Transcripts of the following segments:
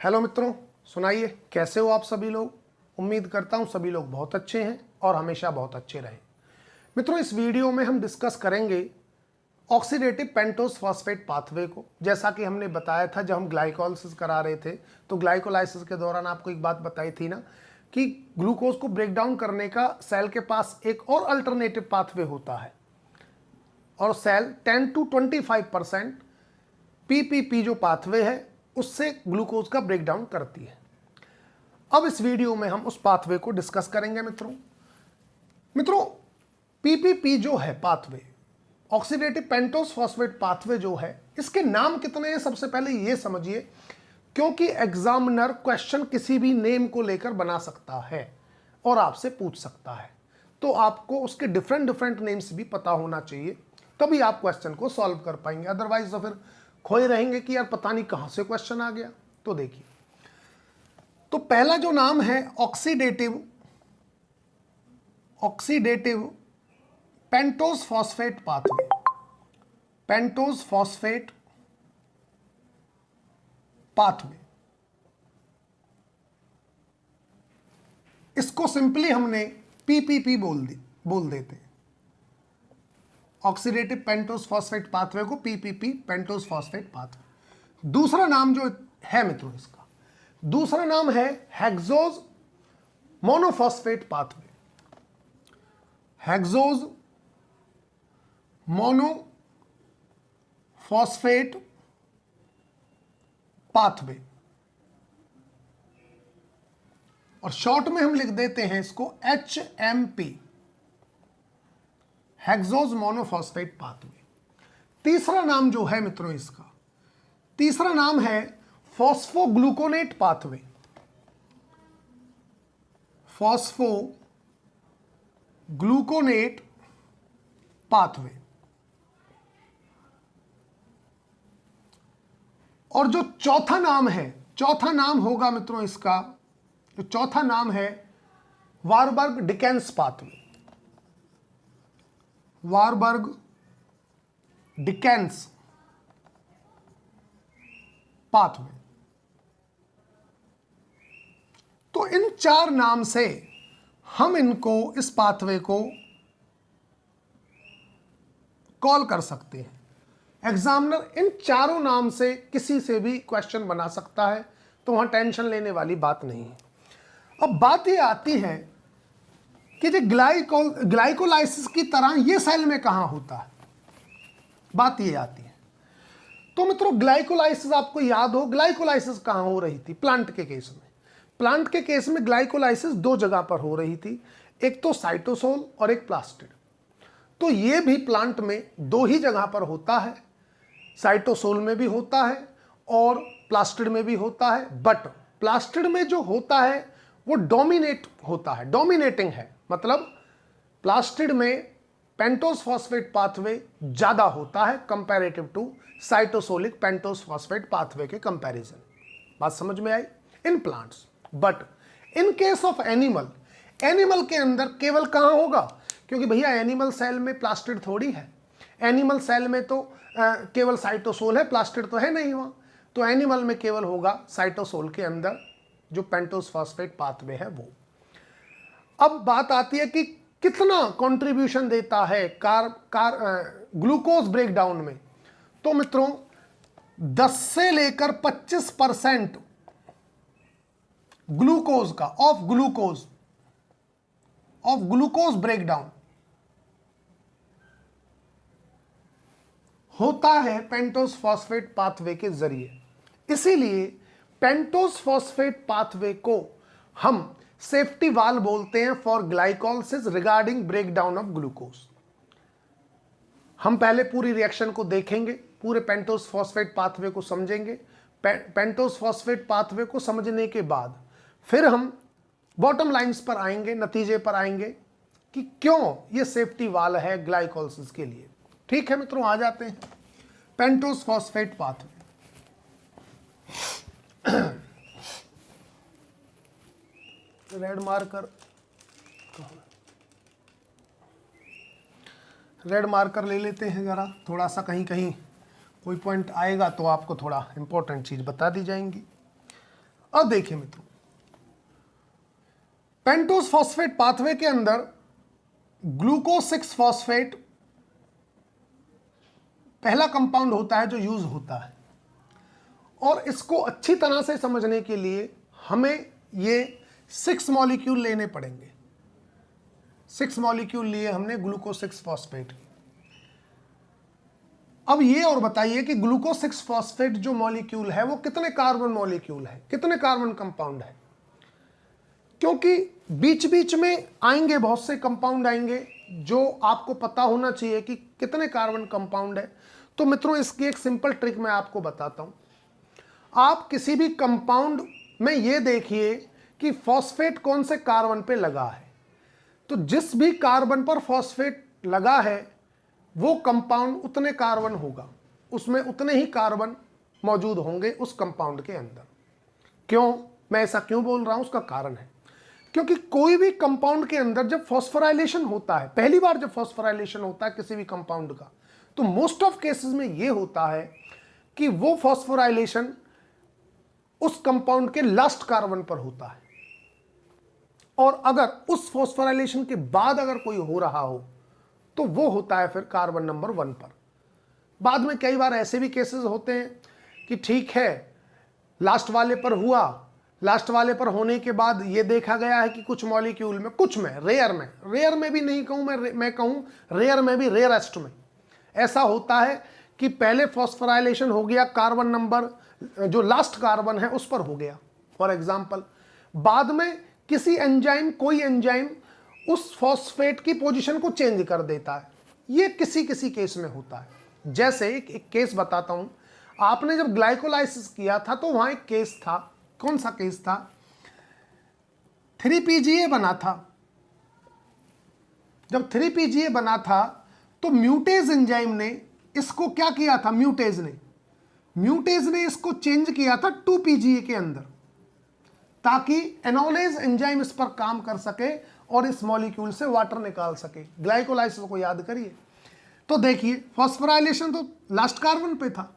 Hello मित्रों, सुनाइए कैसे हो आप सभी लोग। उम्मीद करता हूं सभी लोग बहुत अच्छे हैं और हमेशा बहुत अच्छे रहें। मित्रों, इस वीडियो में हम डिस्कस करेंगे ऑक्सीडेटिव पेंटोस फॉस्फेट पाथवे को। जैसा कि हमने बताया था जब हम ग्लाइकोलाइसिस करा रहे थे, तो ग्लाइकोलाइसिस के दौरान आपको एक बात बताई थी ना कि ग्लूकोज को ब्रेक डाउन करने का सेल के पास एक और अल्टरनेटिव पाथवे होता है और सेल 10 to 25% पीपीपी जो पाथवे है उससे ग्लूकोज का ब्रेक डाउन करती है। अब इस वीडियो में हम उस पाथवे को डिस्कस करेंगे। मित्रों पीपीपी जो है pathway, oxidative pentose phosphate pathway जो है, इसके नाम कितने हैं सबसे पहले ये समझिए, क्योंकि एग्जामिनर क्वेश्चन किसी भी नेम को लेकर बना सकता है और आपसे पूछ सकता है, तो आपको उसके डिफरेंट नेम्स भी पता होना चाहिए, तभी आप क्वेश्चन को सॉल्व कर पाएंगे। अदरवाइज तो फिर खोए रहेंगे कि यार पता नहीं कहां से क्वेश्चन आ गया। तो देखिए, तो पहला जो नाम है oxidative pentose phosphate pathway, pentose phosphate pathway, इसको सिंपली हमने पीपीपी बोल देते हैं। ऑक्सीडेटिव पेंटोस फॉस्फेट पाथवे को पीपीपी, पेंटोस फॉस्फेट पाथवे। दूसरा नाम जो है मित्रों, इसका दूसरा नाम है hexose monophosphate pathway, hexose monophosphate pathway, और शॉर्ट में हम लिख देते हैं इसको HMP, हेक्सोज मोनोफॉस्फेट पाथवे। तीसरा नाम जो है मित्रों, इसका तीसरा नाम है फॉस्फोग्लूकोनेट पाथवे, फॉस्फोग्लूकोनेट पाथवे। और जो चौथा नाम है, चौथा नाम होगा मित्रों इसका, जो चौथा नाम है Warburg Dickens pathway, Warburg Dickens pathway. तो इन चार नाम से हम इनको, इस पाथवे को कॉल कर सकते हैं। एग्जामिनर इन चारों नाम से किसी से भी क्वेश्चन बना सकता है, तो वहां टेंशन लेने वाली बात नहीं है। अब बात ये आती है कि जो ग्लाइकोलाइसिस की तरह ये सेल में कहां होता है, बात ये आती है। तो मित्रों ग्लाइकोलाइसिस आपको याद हो, ग्लाइकोलाइसिस कहां हो रही थी प्लांट के केस में। प्लांट के केस में ग्लाइकोलाइसिस दो जगह पर हो रही थी, एक तो साइटोसोल और एक प्लास्टिड। तो ये भी प्लांट में दो ही जगह पर होता है, साइटोसोल में भी होता है और प्लास्टिड में भी होता है। बट प्लास्टिड में जो होता है वो डोमिनेट होता है, डोमिनेटिंग है, मतलब प्लास्टिड में पेंटोस फॉस्फेट पाथवे ज्यादा होता है comparative to cytosolic pentose phosphate pathway के कंपैरिजन। बात समझ में आई in plants. But in case of animal, animal के अंदर केवल कहां होगा, क्योंकि भैया एनिमल सेल में प्लास्टिड थोड़ी है, एनिमल सेल में तो केवल साइटोसोल है, प्लास्टिड तो है नहीं वहां। तो एनिमल में केवल होगा साइटोसोल के अंदर जो पेंटोस फॉस्फेट पाथवे है वो। अब बात आती है कि कितना कंट्रीब्यूशन देता है ग्लूकोज ब्रेकडाउन में। तो मित्रों 10 से लेकर 25% ग्लूकोज का, ऑफ ग्लूकोज ब्रेकडाउन होता है पेंटोस फॉस्फेट पाथवे के जरिए। इसीलिए पेंटोस फॉस्फेट पाथवे को हम सेफ्टी वाल्व बोलते हैं for glycolysis regarding breakdown of glucose. हम पहले पूरी रिएक्शन को देखेंगे, पूरे पेंटोस फॉस्फेट पाथवे को समझेंगे। पेंटोस फॉस्फेट पाथवे को समझने के बाद फिर हम बॉटम लाइंस पर आएंगे, नतीजे पर आएंगे कि क्यों ये सेफ्टी वाल्व है ग्लाइकोलाइसिस के लिए। ठीक है मित्रों, आ जाते हैं pentose phosphate pathway. Red marker ले लेते हैं जरा, थोड़ा सा कहीं कोई पॉइंट आएगा तो आपको थोड़ा इंपॉर्टेंट चीज बता दी जाएंगी। अब देखिए मित्रों, पेंटोज फॉस्फेट पाथवे के अंदर ग्लूकोज 6 फॉस्फेट पहला कंपाउंड होता है जो यूज होता है, और इसको अच्छी तरह से समझने के लिए हमें ये 6 मॉलिक्यूल लेने पड़ेंगे। 6 मॉलिक्यूल लिए हमने ग्लूकोज 6 फॉस्फेट। अब ये और बताइए कि ग्लूकोज 6 फॉस्फेट जो मॉलिक्यूल है वो कितने कार्बन मॉलिक्यूल है, कितने कार्बन कंपाउंड है, क्योंकि बीच बीच में आएंगे बहुत से कंपाउंड आएंगे जो आपको पता होना चाहिए कि कितने कार्बन कंपाउंड है। तो मित्रों इसकी एक सिंपल ट्रिक मैं आपको बताता हूं। आप किसी भी कंपाउंड में ये देखिए कि फॉस्फेट कौन से कार्बन पे लगा है, तो जिस भी कार्बन पर फॉस्फेट लगा है वो कंपाउंड उतने कार्बन होगा, उसमें उतने ही कार्बन मौजूद होंगे उस कंपाउंड के अंदर। क्यों, मैं ऐसा क्यों बोल रहा हूं, उसका कारण है क्योंकि कोई भी कंपाउंड के अंदर जब फॉस्फोराइलेशन होता है, पहली बार जब फॉस्फोराइलेशन होता है किसी भी कंपाउंड का, तो मोस्ट ऑफ केसेस में यह होता है कि वो फॉस्फोराइलेशन उस कंपाउंड के लास्ट कार्बन पर होता है, और अगर उस फॉस्फोराइलेशन के बाद अगर कोई हो रहा हो तो वो होता है फिर कार्बन नंबर 1 पर। बाद में कई बार ऐसे भी केसेस होते हैं कि ठीक है लास्ट वाले पर हुआ, लास्ट वाले पर होने के बाद ये देखा गया है कि कुछ मॉलिक्यूल में, कुछ में, रेयर में भी नहीं कहूं मैं कहूं रेयर में भी, रेयरेस्ट में ऐसा होता है कि पहले फॉस्फोराइलेशन हो गया, कार्बन नंबर जो लास्ट कार्बन है उस पर हो गया फॉर एग्जांपल, बाद में किसी एंजाइम, कोई एंजाइम उस फॉस्फेट की पोजीशन को चेंज कर देता है। ये किसी किसी केस में होता है। जैसे एक केस बताता हूं, आपने जब ग्लाइकोलाइसिस किया था तो वहां एक केस था, कौन सा केस था, 3PGA बना था। जब 3PGA बना था तो म्यूटेज एंजाइम ने इसको क्या किया था, म्यूटेज ने इसको चेंज किया था 2PGA के अंदर, ताकि एनोलेज एंजाइम इस पर काम कर सके और इस मॉलिक्यूल से वाटर निकाल सके। ग्लाइकोलाइसिस को याद करिए। तो देखिए फॉस्फोराइलेशन तो लास्ट कार्बन पे था,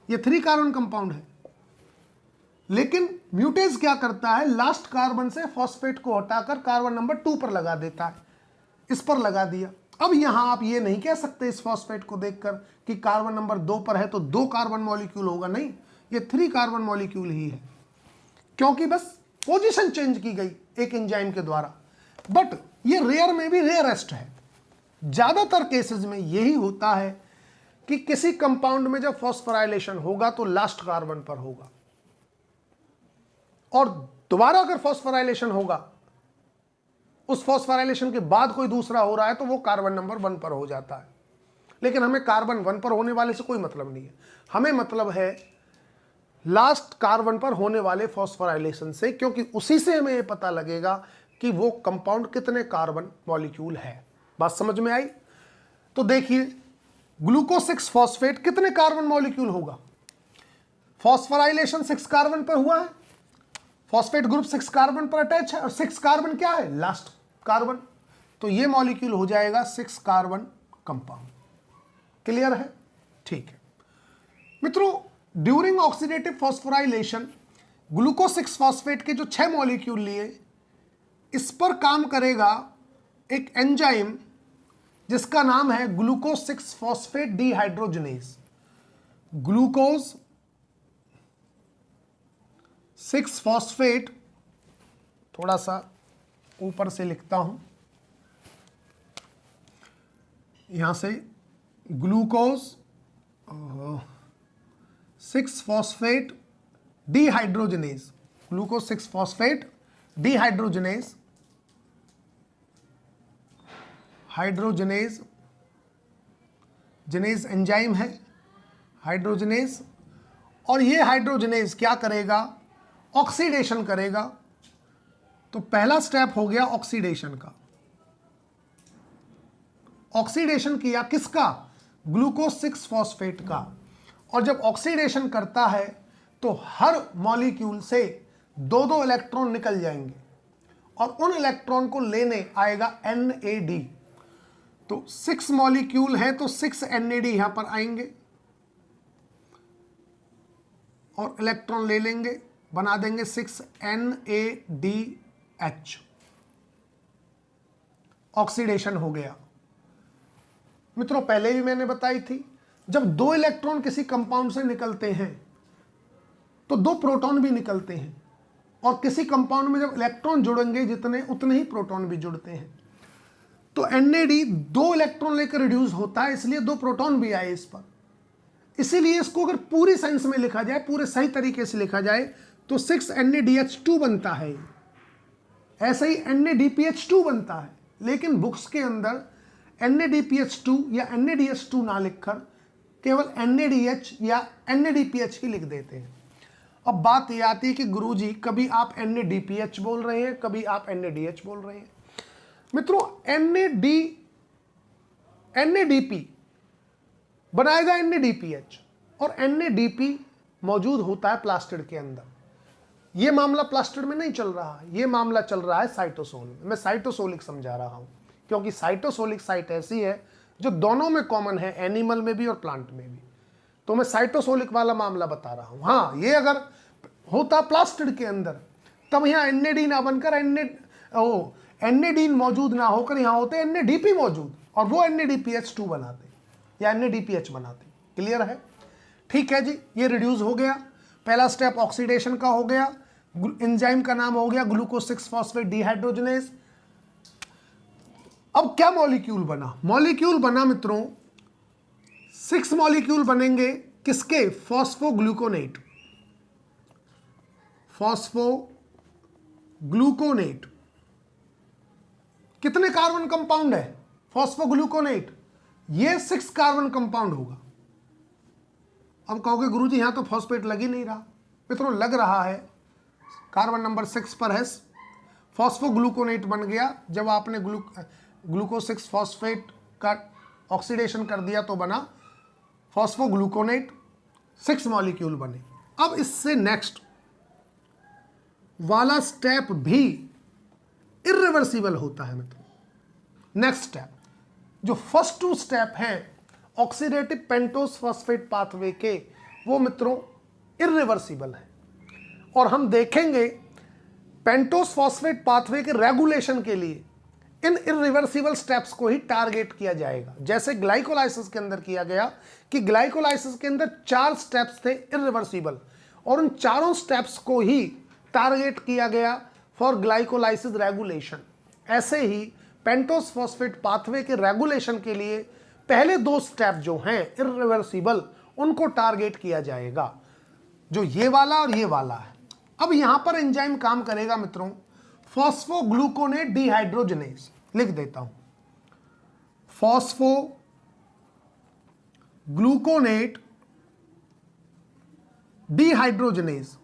ये 3 कार्बन कंपाउंड है, लेकिन म्यूटेज क्या करता है, लास्ट कार्बन से फॉस्फेट को हटाकर कार्बन नंबर 2 पर लगा देता है, इस पर लगा दिया। अब यहां आप ये नहीं कह सकते इस फॉस्फेट को देखकर कि कार्बन नंबर 2 पर है तो 2 कार्बन मॉलिक्यूल होगा, नहीं, ये 3 कार्बन मॉलिक्यूल ही है, क्योंकि बस पोजीशन चेंज की गई एक एंजाइम के द्वारा। बट ये रेयर में भी रेयरेस्ट है। ज्यादातर केसेस में यही होता है कि किसी कंपाउंड में जब फॉस्फोराइलेशन होगा तो लास्ट कार्बन पर होगा, और दोबारा अगर फॉस्फोराइलेशन होगा, उस फॉस्फोराइलेशन के बाद कोई दूसरा हो रहा है तो वो कार्बन नंबर 1 पर हो जाता है। लेकिन हमें कार्बन 1 पर होने वाले से कोई मतलब नहीं है, हमें मतलब है लास्ट कार्बन पर होने वाले फॉस्फोराइलेशन से, क्योंकि उसी से हमें ये पता लगेगा कि वो कंपाउंड कितने कार्बन मॉलिक्यूल है। बात समझ में आई? तो देखिए ग्लूकोज 6 फॉस्फेट कितने कार्बन मॉलिक्यूल होगा, फॉस्फोराइलेशन 6 कार्बन पर हुआ है, फॉस्फेट ग्रुप 6 कार्बन पर अटैच है, और 6 कार्बन क्या है, लास्ट कार्बन, तो ये मॉलिक्यूल हो जाएगा 6 कार्बन कंपाउंड। क्लियर है? ठीक है मित्रों, during oxidative phosphorylation glucose 6 phosphate के जो 6 मॉलिक्यूल लिए, इस पर काम करेगा एक एंजाइम जिसका नाम है glucose 6 phosphate dehydrogenase. Glucose 6 phosphate, थोड़ा सा ऊपर से लिखता हूं, यहां से glucose 6 phosphate dehydrogenase, glucose 6 phosphate dehydrogenase, hydrogenase जनेज एंजाइम है, हाइड्रोजनेज, और ये हाइड्रोजनेज क्या करेगा, ऑक्सीडेशन करेगा। तो पहला स्टेप हो गया ऑक्सीडेशन का, ऑक्सीडेशन किया किसका, ग्लूकोज 6 फॉस्फेट का, और जब ऑक्सीडेशन करता है तो हर मॉलिक्यूल से 2-2 इलेक्ट्रॉन निकल जाएंगे, और उन इलेक्ट्रॉन को लेने आएगा NAD। तो 6 मॉलिक्यूल है तो 6 NAD यहां पर आएंगे और इलेक्ट्रॉन ले लेंगे, बना देंगे 6NADH, ऑक्सीडेशन हो गया। मित्रों पहले भी मैंने बताई थी, जब 2 इलेक्ट्रॉन किसी कंपाउंड से निकलते हैं तो 2 प्रोटॉन भी निकलते हैं, और किसी कंपाउंड में जब इलेक्ट्रॉन जुड़ेंगे जितने उतने ही प्रोटॉन भी जुड़ते हैं। तो NAD 2 इलेक्ट्रॉन लेकर रिड्यूस होता है, इसलिए 2 प्रोटॉन भी आए इस पर। इसीलिए इसको अगर पूरी साइंस में लिखा जाए, पूरे सही तरीके से लिखा जाए, तो 6NADH2 बनता है। ऐसे ही NADPH2 बनता है, लेकिन बुक्स के अंदर NADPH2 या NADH2 ना लिखकर केवल NADH या NADPH ही लिख देते हैं। अब बात यह आती है कि गुरुजी कभी आप NADPH बोल रहे हैं, कभी आप NADH बोल रहे हैं। मित्रों NADP बनाएगा NADPH, और NADP मौजूद होता है प्लास्टिड के अंदर। यह मामला प्लास्टिड में नहीं चल रहा है, यह मामला चल रहा है साइटोसोल में। मैं साइटोसोलिक समझा रहा हूं, क्योंकि साइटोसोलिक साइट ऐसी है जो दोनों में कॉमन है, एनिमल में भी और प्लांट में भी। तो मैं साइटोसोलिक वाला मामला बता रहा हूं। हाँ, ये अगर होता प्लास्टिड के अंदर, तब यहाँ NAD ना बनकर NAD मौजूद ना होकर यहाँ होते NADP मौजूद, और वो NADPH2 बनाते या NADPH बनाते। क्लियर है? ठीक है जी, ये रिड्यूस हो गया। पहला स्टेप ऑक्सीडेशन का हो गया। एंजाइम का नाम हो गया ग्लूकोज 6 फॉस्फेट डिहाइड्रोजनेज। अब क्या मॉलिक्यूल बना? मॉलिक्यूल बना मित्रों 6 मॉलिक्यूल बनेंगे किसके? फॉस्फोग्लूकोनेट। फॉस्फोग्लूकोनेट कितने कार्बन कंपाउंड है? फॉस्फोग्लूकोनेट ये 6 कार्बन कंपाउंड होगा। अब कहोगे गुरुजी यहां तो फॉस्फेट लग ही नहीं रहा। मित्रों लग रहा है, कार्बन नंबर 6 पर है। फॉस्फोग्लूकोनेट बन गया। जब आपने ग्लूकोज 6 फॉस्फेट का ऑक्सीडेशन कर दिया तो बना फॉस्फोग्लूकोनेट, 6 मॉलिक्यूल बने। अब इससे नेक्स्ट वाला स्टेप भी इर्रिवर्सिबल होता है मित्रों। नेक्स्ट स्टेप, जो फर्स्ट 2 स्टेप हैं ऑक्सीडेटिव पेंटोस फॉस्फेट पाथवे के, वो मित्रों इर्रिवर्सिबल है। और हम देखेंगे पेंटोस फॉस्फेट पाथवे के रेगुलेशन के लिए इन इर्रिवर्सिबल स्टेप्स को ही टारगेट किया जाएगा। जैसे ग्लाइकोलाइसिस के अंदर किया गया कि ग्लाइकोलाइसिस के अंदर 4 स्टेप्स थे इर्रिवर्सिबल, और उन चारों स्टेप्स को ही टारगेट किया गया फॉर ग्लाइकोलाइसिस रेगुलेशन। ऐसे ही पेंटोस फॉस्फेट पाथवे के रेगुलेशन के लिए पहले 2 स्टेप जो हैं इर्रिवर्सिबल, उनको टारगेट किया जाएगा, जो ये वाला और ये वाला है। अब यहां पर एंजाइम काम करेगा मित्रों फॉस्फोग्लूकोनेट डिहाइड्रोजनेज। लिख देता हूं, फॉस्फोग्लूकोनेट डिहाइड्रोजनेज।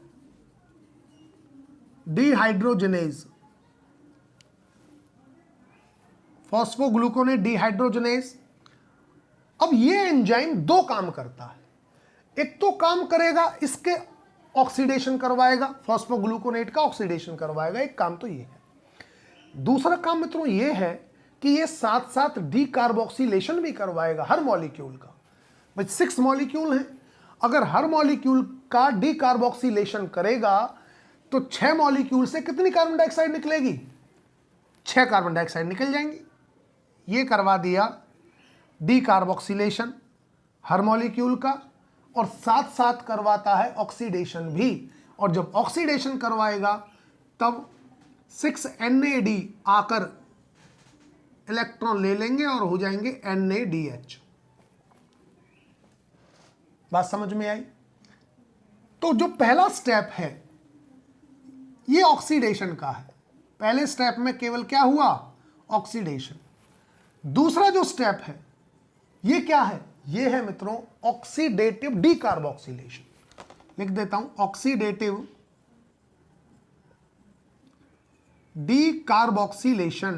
फॉस्फोग्लूकोनेट डिहाइड्रोजनेज। अब ये एंजाइम 2 काम करता है। एक तो काम करेगा इसके ऑक्सीडेशन करवाएगा, फॉस्फोग्लूकोनेट का ऑक्सीडेशन करवाएगा, एक काम तो ये है। दूसरा काम मित्रों ये है कि ये साथ साथ डीकार्बोक्सिलेशन भी करवाएगा हर मॉलिक्यूल का। भाई 6 मॉलिक्यूल हैं, अगर हर मॉलिक्यूल का डीकार्बोक्सिलेशन करेगा तो 6 मॉलिक्यूल से कितनी कार्बन डाइऑक्साइड निकलेगी? 6 कार्बन डाइऑक्साइड निकल जाएंगी। ये करवा दिया डीकार्बोक्सिलेशन हर मॉलिक्यूल का, और साथ साथ करवाता है ऑक्सीडेशन भी। और जब ऑक्सीडेशन करवाएगा तब 6NAD आकर इलेक्ट्रॉन ले लेंगे और हो जाएंगे NADH। बात समझ में आई? तो जो पहला स्टेप है ये ऑक्सीडेशन का है। पहले स्टेप में केवल क्या हुआ? ऑक्सीडेशन। दूसरा जो स्टेप है ये क्या है? ये है मित्रों ऑक्सीडेटिव डीकार्बोक्सिलेशन। लिख देता हूं, ऑक्सीडेटिव डीकार्बोक्सिलेशन।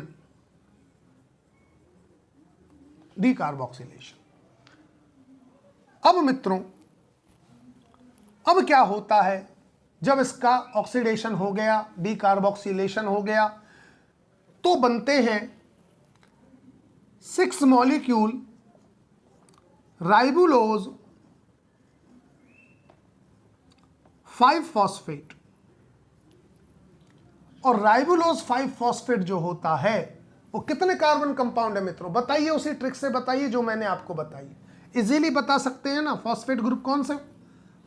अब मित्रों अब क्या होता है जब इसका ऑक्सीडेशन हो गया, डीकार्बोक्सिलेशन हो गया, तो बनते हैं 6 मॉलिक्यूल राइबुलोज 5 फॉस्फेट। और राइबोलोज 5 फॉस्फेट जो होता है वो कितने कार्बन कंपाउंड है मित्रों? बताइए, उसी ट्रिक से बताइए जो मैंने आपको बताई। इजीली बता सकते हैं ना। फॉस्फेट ग्रुप कौन से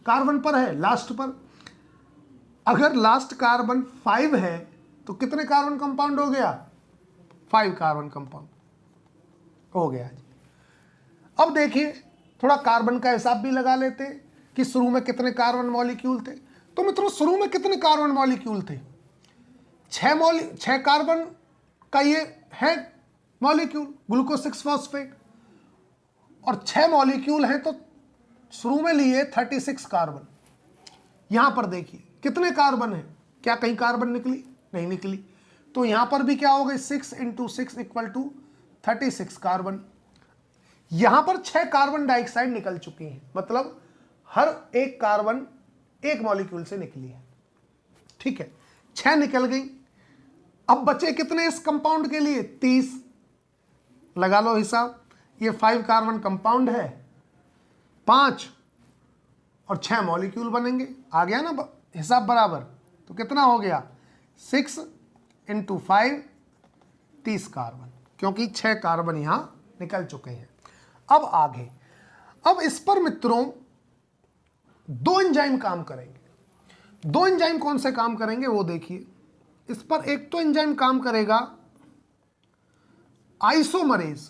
कार्बन पर है? लास्ट पर। अगर लास्ट कार्बन 5 है तो कितने कार्बन कंपाउंड हो गया? 5 कार्बन कंपाउंड हो गया जी। अब देखिए, थोड़ा कार्बन का हिसाब भी लगा लेते हैं कि शुरू में कितने कार्बन मॉलिक्यूल थे। तो मित्रों शुरू में कितने कार्बन मॉलिक्यूल थे? 6 कार्बन का ये है मॉलिक्यूल ग्लूकोज 6 फॉस्फेट, और 6 मॉलिक्यूल हैं तो शुरू में लिए 36 कार्बन। यहां पर देखिए कितने कार्बन है? क्या कहीं कार्बन निकली? नहीं निकली। तो यहां पर भी क्या हो गई? 6 × 6 = 36 कार्बन। यहां पर 6 कार्बन डाइऑक्साइड निकल चुकी हैं, मतलब हर एक कार्बन एक मॉलिक्यूल से निकली है। ठीक है, 6 निकल गई। अब बचे कितने इस कंपाउंड के लिए? 30। लगा लो हिसाब। ये 5 कार्बन कंपाउंड है, 5 और 6 मॉलिक्यूल बनेंगे। आ गया ना हिसाब बराबर? तो कितना हो गया? 6 × 5 30 कार्बन, क्योंकि 6 कार्बन यहां निकल चुके हैं। अब आगे, अब इस पर मित्रों 2 एंजाइम काम करेंगे। 2 एंजाइम कौन से काम करेंगे वो देखिए। इस पर एक तो एंजाइम काम करेगा आइसोमरेज,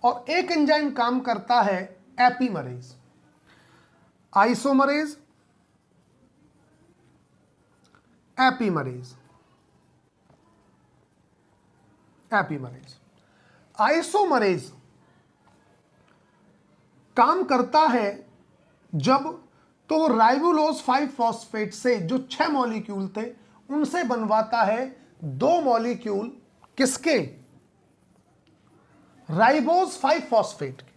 और एक एंजाइम काम करता है एपीमरेज। आइसोमरेज, एपीमरेज। एपीमरेज, आइसोमरेज काम करता है जब तो राइबोलोज 5 फॉस्फेट से जो 6 मॉलिक्यूल थे उनसे बनवाता है 2 मॉलिक्यूल। किसके? राइबोज 5 फॉस्फेट के।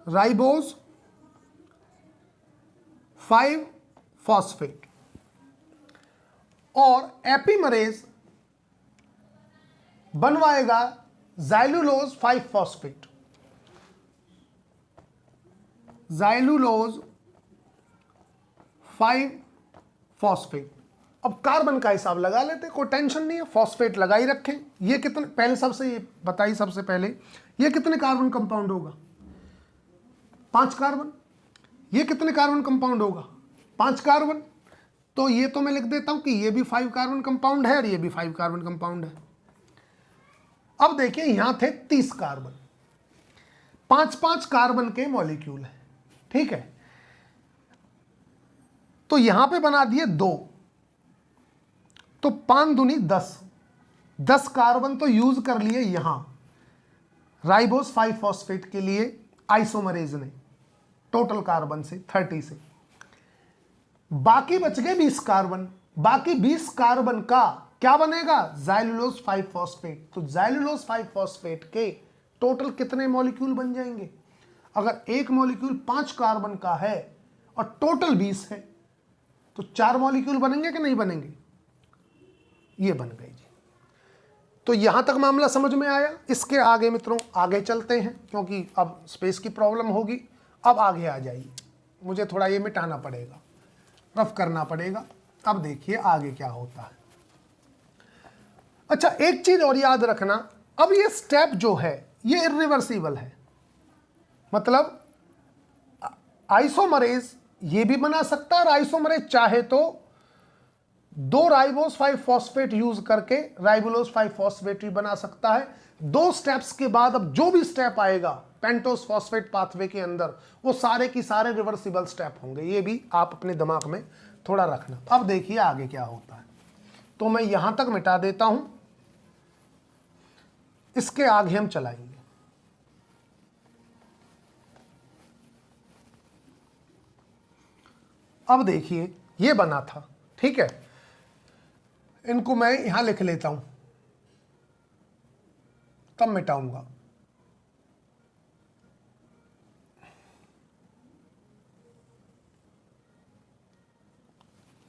Ribose 5 phosphate. और एपीमरेज बनवाएगा ज़ाइलुलोज 5 फॉस्फेट। ज़ाइलुलोज 5 फॉस्फेट। अब कार्बन का हिसाब लगा लेते, कोई टेंशन नहीं है, फॉस्फेट लगा ही रखें। ये कितने, पहले सबसे ये बताइए, सबसे पहले ये कितने कार्बन कंपाउंड होगा? 5 कार्बन। ये कितने कार्बन कंपाउंड होगा? 5 कार्बन। तो ये तो मैं लिख देता हूं कि ये भी 5 कार्बन कंपाउंड है और ये भी 5 कार्बन कंपाउंड है। अब देखिए यहां थे 30 कार्बन, 5-5 कार्बन के मॉलिक्यूल है। ठीक है, तो यहां पे बना दिए 2, तो 5 दूनी 10, 10 कार्बन तो यूज कर लिए यहां राइबोज 5 फॉस्फेट के लिए आइसोमरेज ने, टोटल कार्बन से 30 से। बाकी बच गए 20 कार्बन। बाकी 20 कार्बन का क्या बनेगा? ज़ाइलुलोज 5 फॉस्फेट। तो ज़ाइलुलोज 5 फॉस्फेट के टोटल कितने मॉलिक्यूल बन जाएंगे? अगर एक मॉलिक्यूल 5 कार्बन का है और टोटल 20 है तो 4 मॉलिक्यूल बनेंगे कि नहीं बनेंगे? ये बन गए जी। तो यहां तक मामला समझ में आया। इसके आगे मित्रों आगे चलते हैं, क्योंकि अब स्पेस की प्रॉब्लम होगी। अब आगे आ जाइए, मुझे थोड़ा ये मिटाना पड़ेगा, रफ करना पड़ेगा। अब देखिए आगे क्या होता है। अच्छा, एक चीज और याद रखना, अब ये स्टेप जो है ये इरिवर्सिबल है। मतलब आइसोमरेज ये भी बना सकता है, और आइसोमरेज चाहे तो 2 राइबोज 5 फॉस्फेट यूज करके राइबोलोज 5 फॉस्फेट भी बना सकता है। 2 स्टेप्स के बाद अब जो भी स्टेप आएगा पेंटोस फॉस्फेट पाथवे के अंदर, वो सारे की सारे रिवर्सिबल स्टेप होंगे। ये भी आप अपने दिमाग में थोड़ा रखना। अब देखिए आगे क्या होता है, तो मैं यहां तक मिटा देता हूं, इसके आगे हम चलाएंगे। अब देखिए ये बना था, ठीक है, इनको मैं यहां लिख लेता हूं, तब मिटाऊंगा।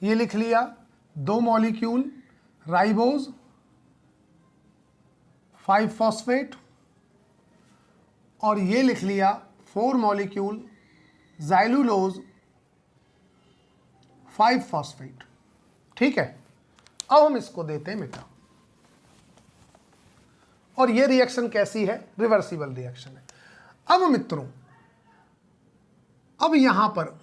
ये लिख लिया 2 मॉलिक्यूल राइबोज 5 फॉस्फेट, और ये लिख लिया 4 मॉलिक्यूल ज़ाइलुलोज 5-फॉस्फेट। ठीक है, अब हम इसको देते हैं मिटा, और ये रिएक्शन कैसी है? रिवर्सिबल रिएक्शन है। अब मित्रों, अब यहां पर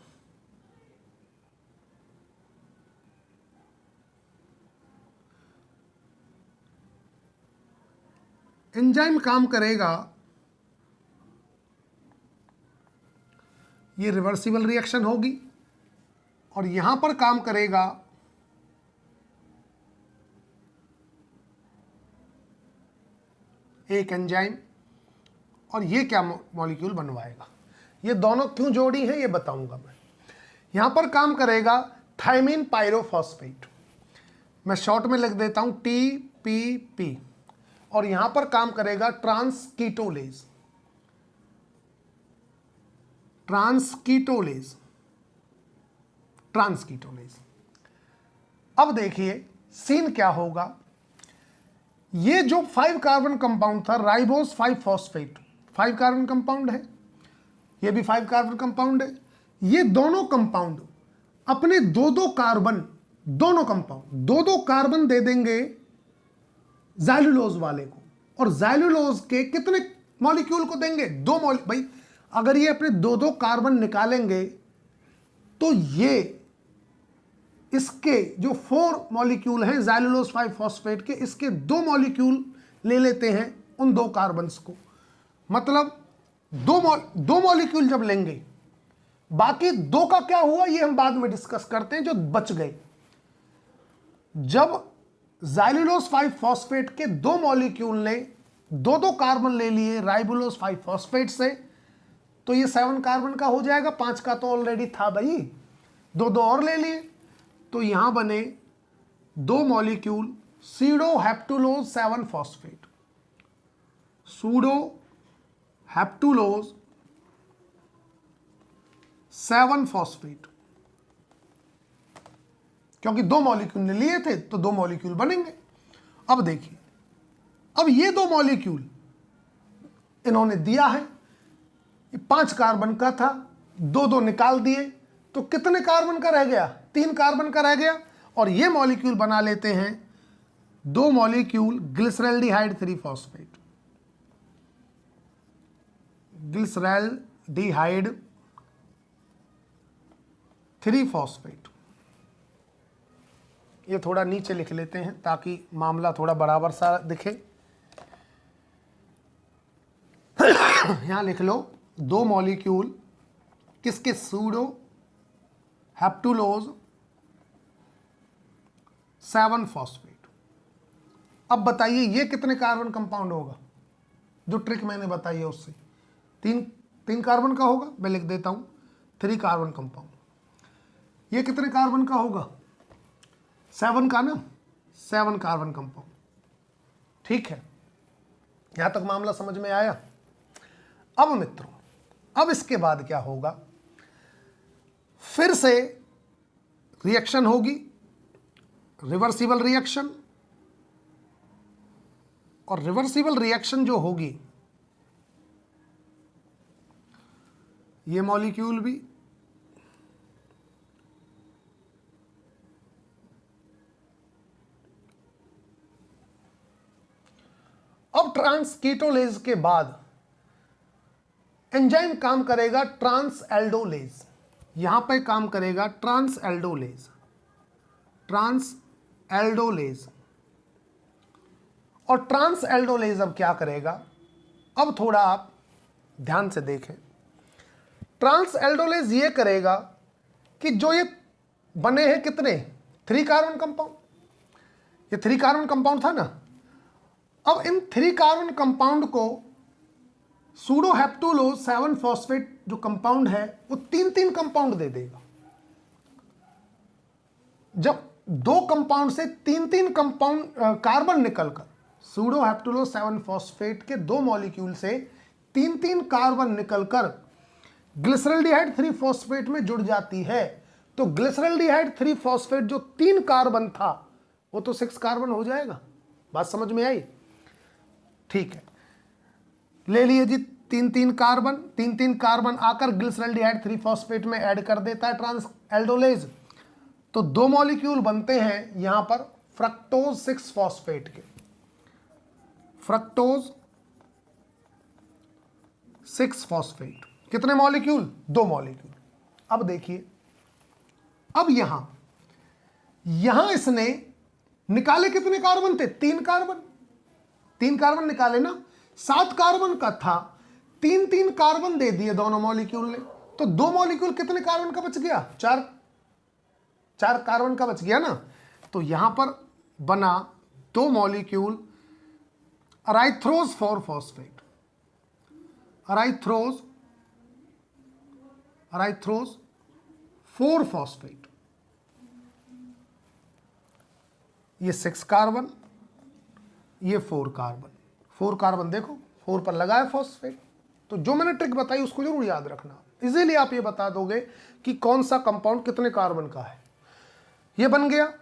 एंजाइम काम करेगा, ये रिवर्सिबल रिएक्शन होगी, और यहां पर काम करेगा एक एंजाइम, और ये क्या मॉलिक्यूल बनवाएगा। ये दोनों क्यों जोड़ी हैं ये बताऊंगा मैं। यहां पर काम करेगा थायमीन पायरोफॉस्फेट, मैं शॉर्ट में लिख देता हूं TPP, और यहां पर काम करेगा ट्रांसकीटोलेज। ट्रांसकीटोलेज, ट्रांसकीटोलेज। अब देखिए सीन क्या होगा। ये जो 5 कार्बन कंपाउंड था, राइबोस 5-फॉस्फेट, 5 कार्बन कंपाउंड है, ये भी 5 कार्बन कंपाउंड है। ये दोनों कंपाउंड अपने 2-2 कार्बन, दोनों कंपाउंड 2-2 कार्बन दे देंगे ज़ैलुलोज वाले को, और ज़ैलुलोज के कितने मॉलिक्यूल को देंगे? 2 भाई अगर ये अपने 2-2 कार्बन निकालेंगे तो ये इसके जो 4 मॉलिक्यूल हैं ज़ैलुलोज 5-फॉस्फेट के, इसके 2 मॉलिक्यूल ले लेते हैं उन 2 कार्बन्स को। मतलब 2 मॉलिक्यूल जब लेंगे, बाकी 2 का क्या हुआ ये हम बाद में डिस्कस करते हैं, जो बच गए। जब ज़ैलुलोज 5-फॉस्फेट के 2 मॉलिक्यूल ने 2-2 कार्बन ले लिए राइबोलोज 5-फॉस्फेट से, तो ये 7 कार्बन का हो जाएगा। 5 का तो ऑलरेडी था भाई, 2-2 और ले लिए, तो यहां बने 2 मॉलिक्यूल सूडोहेप्टुलोज 7-फॉस्फेट, सूडोहेप्टुलोज 7-फॉस्फेट, क्योंकि 2 मॉलिक्यूल ने लिए थे तो 2 मॉलिक्यूल बनेंगे। अब देखिए, अब ये 2 मॉलिक्यूल इन्होंने दिया है, 5 कार्बन का था, 2-2 निकाल दिए, तो कितने कार्बन का रह गया? 3 कार्बन का रह गया, और ये मॉलिक्यूल बना लेते हैं 2 मॉलिक्यूल ग्लिसरैल्डिहाइड 3-फॉस्फेट, ग्लिसरैल्डिहाइड 3-फॉस्फेट। ये थोड़ा नीचे लिख लेते हैं ताकि मामला थोड़ा बराबर सा दिखे। यहां लिख लो 2 मॉलिक्यूल किसके? सूडोहेप्टुलोज 7-फॉस्फेट। अब बताइए ये कितने कार्बन कंपाउंड होगा? जो ट्रिक मैंने बताई है उससे 3 कार्बन का होगा। मैं लिख देता हूं 3 कार्बन कंपाउंड। ये कितने कार्बन का होगा? 7 का ना, 7 कार्बन कंपाउंड। ठीक है, यहां तक मामला समझ में आया। अब मित्रों, अब इसके बाद क्या होगा? फिर से रिएक्शन होगी, रिवर्सिबल रिएक्शन, और रिवर्सिबल रिएक्शन जो होगी, ये मॉलिक्यूल भी अब ट्रांसकीटोलेज के बाद एंजाइम काम करेगा ट्रांसएल्डोलेज। यहां पे काम करेगा ट्रांसएल्डोलेज, ट्रांसएल्डोलेज। और ट्रांसएल्डोलेज अब क्या करेगा? अब थोड़ा आप ध्यान से देखें। ट्रांसएल्डोलेज ये करेगा कि जो ये बने हैं कितने? 3 कार्बन कंपाउंड, ये 3 कार्बन कंपाउंड था ना। अब इन 3 कार्बन कंपाउंड को सूडोहेप्टुलोज 7-फॉस्फेट जो कंपाउंड है वो 3-3 कंपाउंड दे देगा। जब 2 कंपाउंड से 3-3 कंपाउंड कार्बन निकलकर सूडोहेप्टुलोज 7-फॉस्फेट के 2 मॉलिक्यूल से 3-3 कार्बन निकलकर ग्लिसरैल्डिहाइड 3-फॉस्फेट में जुड़ जाती है, तो ग्लिसरैल्डिहाइड 3-फॉस्फेट जो 3 कार्बन था वो तो 6 कार्बन हो जाएगा। बात समझ में आई? ठीक है, ले लिए जी 3-3 कार्बन, 3-3 कार्बन आकर ग्लिसरैल्डिहाइड 3-फॉस्फेट में ऐड कर देता है ट्रांसएल्डोलेज। तो 2 मॉलिक्यूल बनते हैं यहां पर फ्रक्टोज 6 फॉस्फेट के, फ्रक्टोज 6 फॉस्फेट। कितने मॉलिक्यूल? 2 मॉलिक्यूल। अब देखिए, अब यहां इसने निकाले कितने कार्बन थे? 3 कार्बन, 3 कार्बन निकाले ना, 7 कार्बन का था, 3 कार्बन दे दिए दोनों मॉलिक्यूल ने, तो 2 मॉलिक्यूल कितने कार्बन का बच गया? 4 कार्बन का बच गया ना। तो यहां पर बना 2 मॉलिक्यूल अराइथ्रोज 4 फॉस्फेट, अराइथ्रोज 4 फॉस्फेट। ये 6 कार्बन, ये 4 कार्बन, 4 कार्बन देखो 4 पर लगा है फॉस्फेट। तो जो मैंने ट्रिक बताई उसको जरूर याद रखना, इजीली आप ये बता दोगे कि कौन सा कंपाउंड कितने कार्बन का है। ये बन गया।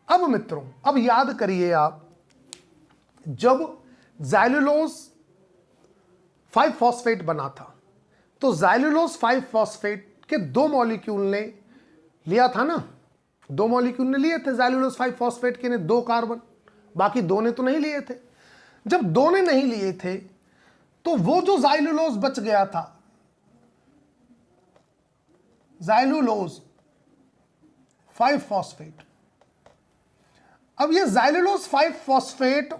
अब मित्रों, अब याद करिए आप, जब ज़ाइलुलोज 5 फॉस्फेट बना था तो ज़ाइलुलोज 5 फॉस्फेट के 2 मॉलिक्यूल ने लिया था ना, 2 मॉलिक्यूल ने लिए थे ज़ाइलुलोज 5 फॉस्फेट के ने 2 कार्बन, बाकी 2 ने तो नहीं लिए थे। जब 2 ने नहीं लिए थे तो वो जो ज़ाइलुलोज बच गया था, ज़ाइलुलोज 5 फॉस्फेट, अब ये ज़ाइलुलोज 5 फॉस्फेट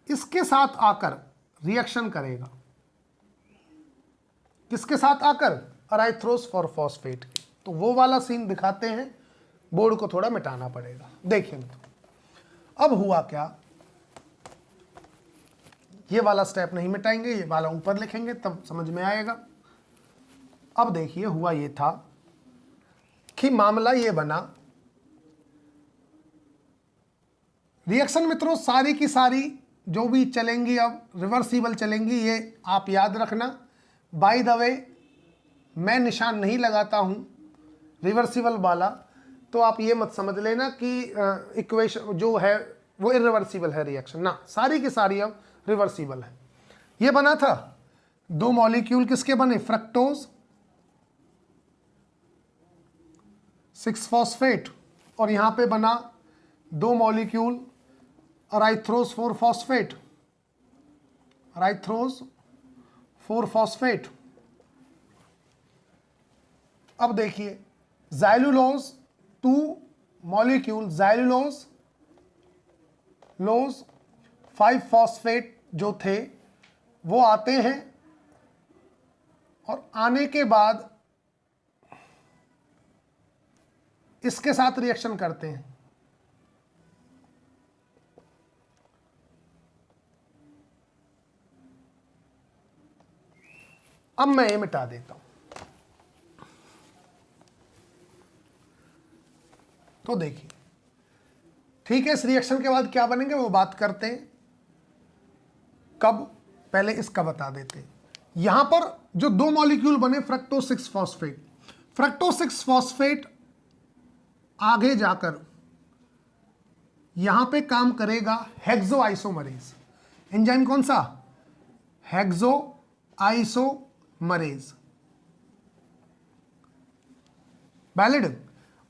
इसके साथ आकर रिएक्शन करेगा, किसके साथ आकर? अराइथ्रोज 4 फॉस्फेट के। तो वो वाला सीन दिखाते हैं, बोर्ड को थोड़ा मिटाना पड़ेगा। देखिए मित्रों, अब हुआ क्या, ये वाला स्टेप नहीं मिटाएंगे, ये वाला ऊपर लिखेंगे तब समझ में आएगा। अब देखिए, हुआ ये था कि मामला ये बना, रिएक्शन मित्रों सारी की सारी जो भी चलेंगी अब रिवर्सिबल चलेंगी, ये आप याद रखना। बाय द वे, मैं निशान नहीं लगाता हूं रिवर्सिबल वाला, तो आप ये मत समझ लेना कि इक्वेशन जो है वो इरिवर्सिबल है रिएक्शन, ना, सारी की सारी अब रिवर्सिबल है। ये बना था 2 मॉलिक्यूल किसके बने? फ्रक्टोज 6 फॉस्फेट, और यहां पे बना 2 मॉलिक्यूल अराइथ्रोज 4 फॉस्फेट, अराइथ्रोज 4 फॉस्फेट। अब देखिए, ज़ाइलुलोज 2 मॉलिक्यूल ज़ाइलुलोज 5 फॉस्फेट जो थे वो आते हैं, और आने के बाद इसके साथ रिएक्शन करते हैं। अब मैं ये मिटा देता हूं। तो देखिए, ठीक है, इस रिएक्शन के बाद क्या बनेंगे वो बात करते हैं। कब? पहले इसका बता देते हैं। यहां पर जो 2 मॉलिक्यूल बने फ्रक्टोज 6 फॉस्फेट, फ्रक्टोज 6 फॉस्फेट आगे जाकर यहां पे काम करेगा हेक्सो आइसोमरेज। एंजाइम कौन सा? Hexo isomerase, valid.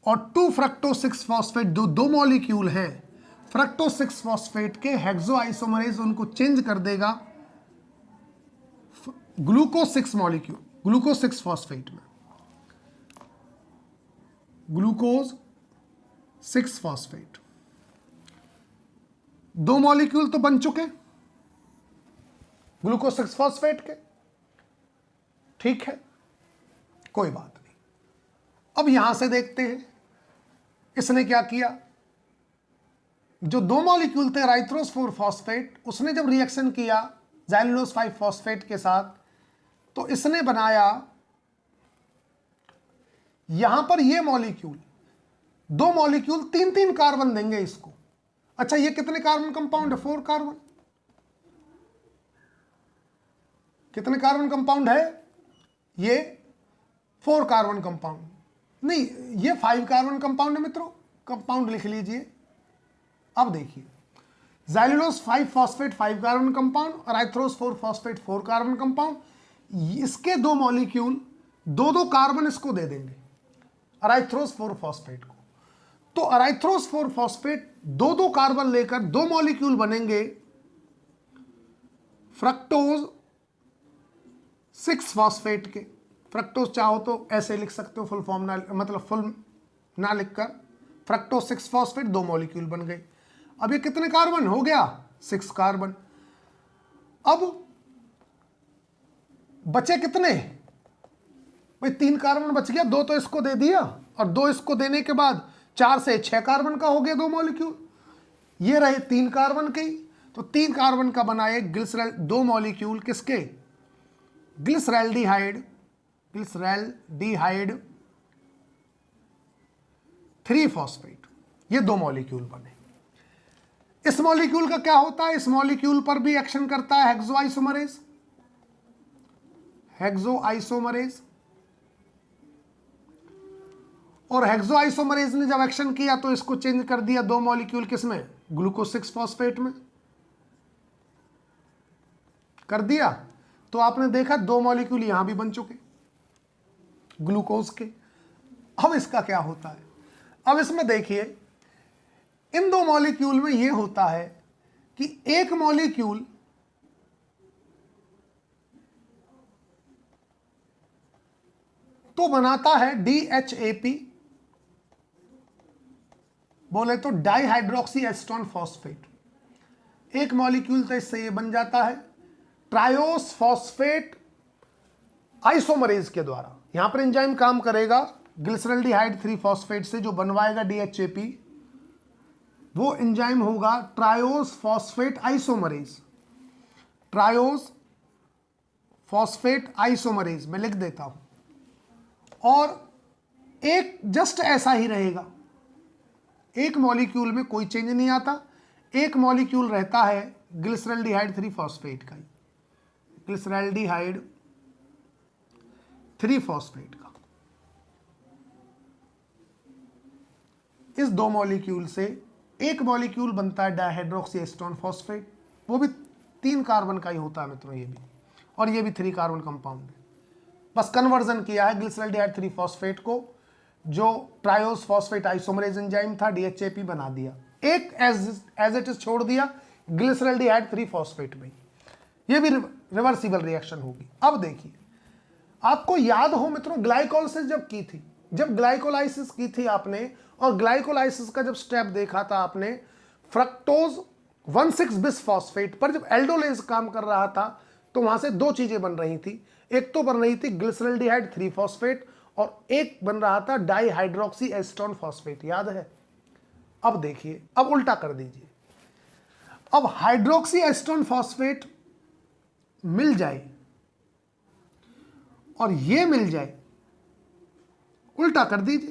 और 2 फ्रक्टोज 6 फॉस्फेट जो 2 मॉलिक्यूल हैं फ्रक्टोज 6 फॉस्फेट के, हेक्सो आइसोमरेज उनको चेंज कर देगा ग्लूकोज 6 मॉलिक्यूल, ग्लूकोज 6 फॉस्फेट में, ग्लूकोज 6 फॉस्फेट। 2 मॉलिक्यूल तो बन चुके ग्लूकोज 6 फॉस्फेट के, ठीक है, कोई बात नहीं। अब यहां से देखते हैं इसने क्या किया। जो 2 मॉलिक्यूल थे अराइथ्रोज 4 फॉस्फेट, उसने जब रिएक्शन किया ज़ाइलुलोज 5 फॉस्फेट के साथ, तो इसने बनाया यहां पर ये मॉलिक्यूल, 2 मॉलिक्यूल 3 कार्बन देंगे इसको। अच्छा, ये कितने कार्बन कंपाउंड है? 4 कार्बन। कितने कार्बन कंपाउंड है? ये 4 कार्बन कंपाउंड, नहीं, ये 5 कार्बन कंपाउंड है मित्रों, कंपाउंड लिख लीजिए। अब देखिए, xylulose 5 phosphate 5 carbon compound, erythrose 4 phosphate 4 carbon compound, इसके दो मॉलिक्यूल, दो दो कार्बन इसको दे देंगे अराइथ्रोस 4 फॉस्फेट को। तो अराइथ्रोस 4 फॉस्फेट दो दो कार्बन लेकर दो मॉलिक्यूल बनेंगे फ्रक्टोज 6 फॉस्फेट के। फ्रक्टोज चाहो तो ऐसे लिख सकते हो, फुल फॉर्म ना, मतलब फुल ना लिखकर, फ्रक्टोज 6 फॉस्फेट, दो मॉलिक्यूल बन गए। अब ये कितने कार्बन हो गया? 6 कार्बन। अब बचे कितने भाई? 3 कार्बन बच गया, 2 तो इसको दे दिया और 2 इसको देने के बाद 4 से 6 कार्बन का हो गया दो मॉलिक्यूल। ये रहे 3 कार्बन के ही, तो 3 कार्बन का बना एक ग्लिसरॉल, दो मॉलिक्यूल किसके? ग्लिसरॉल्डिहाइड 3 फॉस्फेट, ये दो मॉलिक्यूल बने। इस मॉलिक्यूल का क्या होता है? इस मॉलिक्यूल पर भी एक्शन करता है हेक्सोआइसोमरेज। और हेक्सोआइसोमरेज ने जब एक्शन किया तो इसको चेंज कर दिया दो मॉलिक्यूल किसमें? ग्लूकोज 6 फॉस्फेट में कर दिया। तो आपने देखा दो मॉलिक्यूल यहां भी बन चुके ग्लूकोज के। अब इसका क्या होता है? अब इसमें देखिए, इन दो मॉलिक्यूल में यह होता है कि एक मॉलिक्यूल तो बनाता है DHAP, बोले तो डाइहाइड्रोक्सी एस्टोन फॉस्फेट। एक मॉलिक्यूल तो इससे ये बन जाता है ट्रायोस फॉस्फेट आइसोमरेज के द्वारा। यहां पर एंजाइम काम करेगा ग्लिसरॉल्डिहाइड 3 फॉस्फेट से, जो बनवाएगा DHAP, वो एंजाइम होगा triose phosphate isomerase. Triose phosphate isomerase मैं लिख देता हूं। और एक जस्ट ऐसा ही रहेगा, एक मॉलिक्यूल में कोई चेंज नहीं आता। एक मॉलिक्यूल रहता है ग्लिसरॉल्डिहाइड 3 फॉस्फेट का ही, ग्लिसरॉल्डिहाइड 3 फॉस्फेट का। इस दो मॉलिक्यूल से एक मॉलिक्यूल बनता है डाइहाइड्रोक्सी एस्टोन फॉस्फेट, वो भी 3 कार्बन का ही होता है मित्रों, ये भी, और ये भी 3 कार्बन कंपाउंड है। बस कन्वर्जन किया है ग्लिसरॉल्डिहाइड 3 फॉस्फेट को, जो ट्रायोस फॉस्फेट आइसोमरेज एंजाइम था, DHAP बना दिया। एक एज इट इज छोड़ दिया ग्लिसरॉल्डिहाइड 3 फॉस्फेट में। ये भी रिवर्सिबल रिएक्शन होगी। अब देखिए, आपको याद हो मित्रों, ग्लाइकोलाइसिस जब की थी, जब ग्लाइकोलाइसिस की थी आपने, और ग्लाइकोलाइसिस का जब स्टेप देखा था आपने, फ्रक्टोज 1,6 बिस फॉस्फेट पर जब एल्डोलेज काम कर रहा था, तो वहां से दो चीजें बन रही थी। एक तो बन रही थी ग्लिसरॉल्डिहाइड 3 फॉस्फेट और एक बन रहा था डाइहाइड्रोक्सी एस्टोन फॉस्फेट, याद है? अब देखिए, अब उल्टा कर दीजिए। अब हाइड्रोक्सी एस्टोन फॉस्फेट मिल जाए और ये मिल जाए, उल्टा कर दीजिए,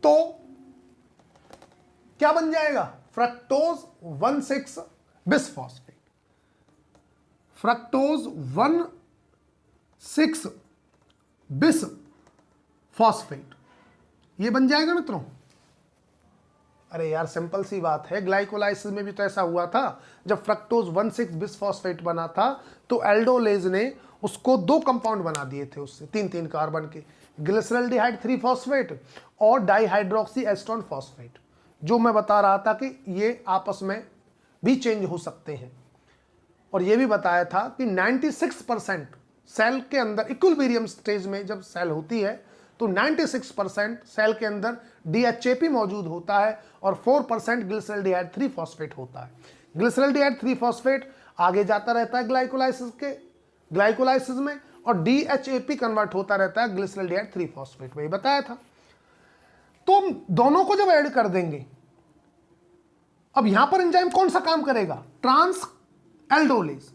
तो क्या बन जाएगा? Fructose 1,6 bis phosphate, fructose 1,6 bis phosphate, ये बन जाएगा मित्रों। अरे यार, सिंपल सी बात है, ग्लाइकोलाइसिस में भी तो ऐसा हुआ था। जब फ्रक्टोज 1,6 बिस फॉस्फेट बना था तो एल्डोलेज ने उसको दो कंपाउंड बना दिए थे, उससे 3-3 कार्बन के, ग्लिसरॉल्डिहाइड 3 फॉस्फेट और डाइहाइड्रोक्सी एस्टोन फॉस्फेट, जो मैं बता रहा था कि ये आपस में भी चेंज हो सकते हैं। और ये भी बताया था कि 96% सेल के अंदर इक्विलिब्रियम स्टेज में जब सेल होती है तो 96% सेल के अंदर DHAP मौजूद होता है और 4% ग्लिसरॉल्डिहाइड 3 फॉस्फेट होता है। ग्लिसरॉल्डिहाइड 3 फॉस्फेट आगे जाता रहता है ग्लाइकोलाइसिस में, और DHAP कन्वर्ट होता रहता है ग्लिसरॉल्डिहाइड 3 फॉस्फेट में, बताया था। तो हम दोनों को जब ऐड कर देंगे, अब यहां पर एंजाइम कौन सा काम करेगा? Transaldolase.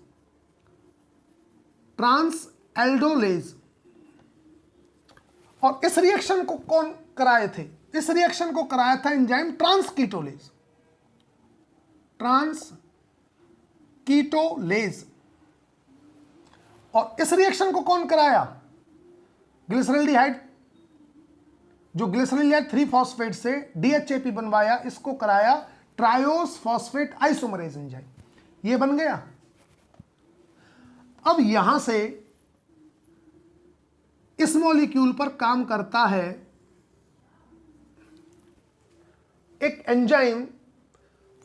और इस रिएक्शन को कौन कराए थे? इस रिएक्शन को कराया था एंजाइम ट्रांसकीटोलेज। और इस रिएक्शन को कौन कराया? ग्लिसरॉल्डिहाइड, जो ग्लिसरॉल्डिहाइड 3 फॉस्फेट से DHAP बनवाया, इसको कराया ट्रायोस फॉस्फेट आइसोमरेज एंजाइम। ये बन गया। अब यहां से इस मॉलिक्यूल पर काम करता है एक एंजाइम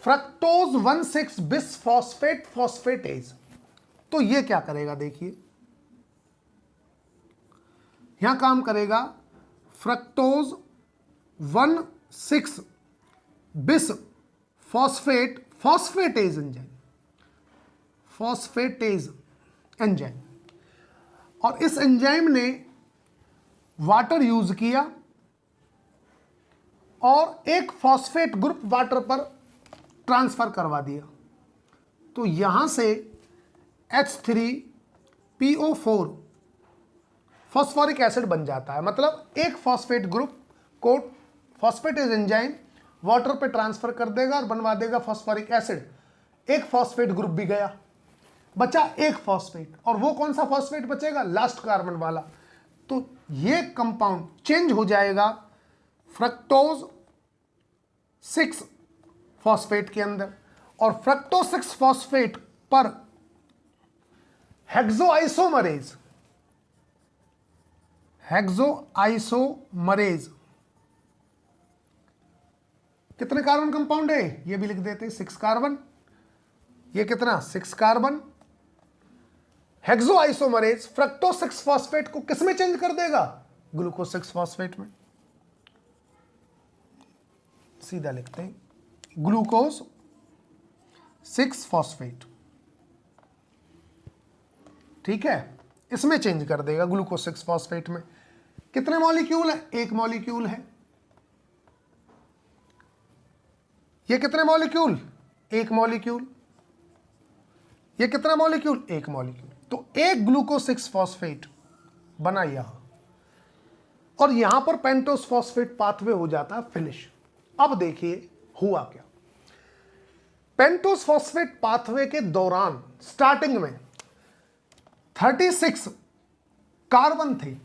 फ्रक्टोज 1,6 बिसफॉस्फेट फॉस्फेटेज। तो ये क्या करेगा, देखिए यहां काम करेगा फ्रक्टोज 1,6 बिस फॉस्फेटेज एंजाइम, फॉस्फेटेज एंजाइम। और इस एंजाइम ने वाटर यूज किया और एक फॉस्फेट ग्रुप वाटर पर ट्रांसफर करवा दिया। तो यहां से H3PO4 फॉस्फोरिक एसिड बन जाता है। मतलब एक फॉस्फेट ग्रुप को फॉस्फेटेज एंजाइम वाटर पे ट्रांसफर कर देगा और बनवा देगा फॉस्फोरिक एसिड। एक फॉस्फेट ग्रुप भी गया, बचा एक फॉस्फेट। और वो कौन सा फॉस्फेट बचेगा, लास्ट कार्बन वाला। तो ये कंपाउंड चेंज हो जाएगा फ्रक्टोज 6 फॉस्फेट के अंदर। और फ्रक्टोज 6 फॉस्फेट पर हेक्सोआइसोमरेज कितने कार्बन कंपाउंड है, ये भी लिख देते हैं 6 कार्बन। ये कितना, 6 कार्बन। हेक्सोआइसोमरेज फ्रक्टोज 6 फॉस्फेट को किस में चेंज कर देगा, ग्लूकोज 6 फॉस्फेट में। सीधा लिखते हैं ग्लूकोज 6 फॉस्फेट, ठीक है, इसमें चेंज कर देगा ग्लूकोज 6 फॉस्फेट में। कितने मॉलिक्यूल है, एक मॉलिक्यूल है। ये कितने मॉलिक्यूल, एक मॉलिक्यूल। ये कितना मॉलिक्यूल, एक मॉलिक्यूल। तो एक ग्लूकोज 6 फॉस्फेट बना यहां, और यहां पर पेंटोस फॉस्फेट पाथवे हो जाता है फिनिश। अब देखिए हुआ क्या। पेंटोस फॉस्फेट पाथवे के दौरान स्टार्टिंग में 36 कार्बन थे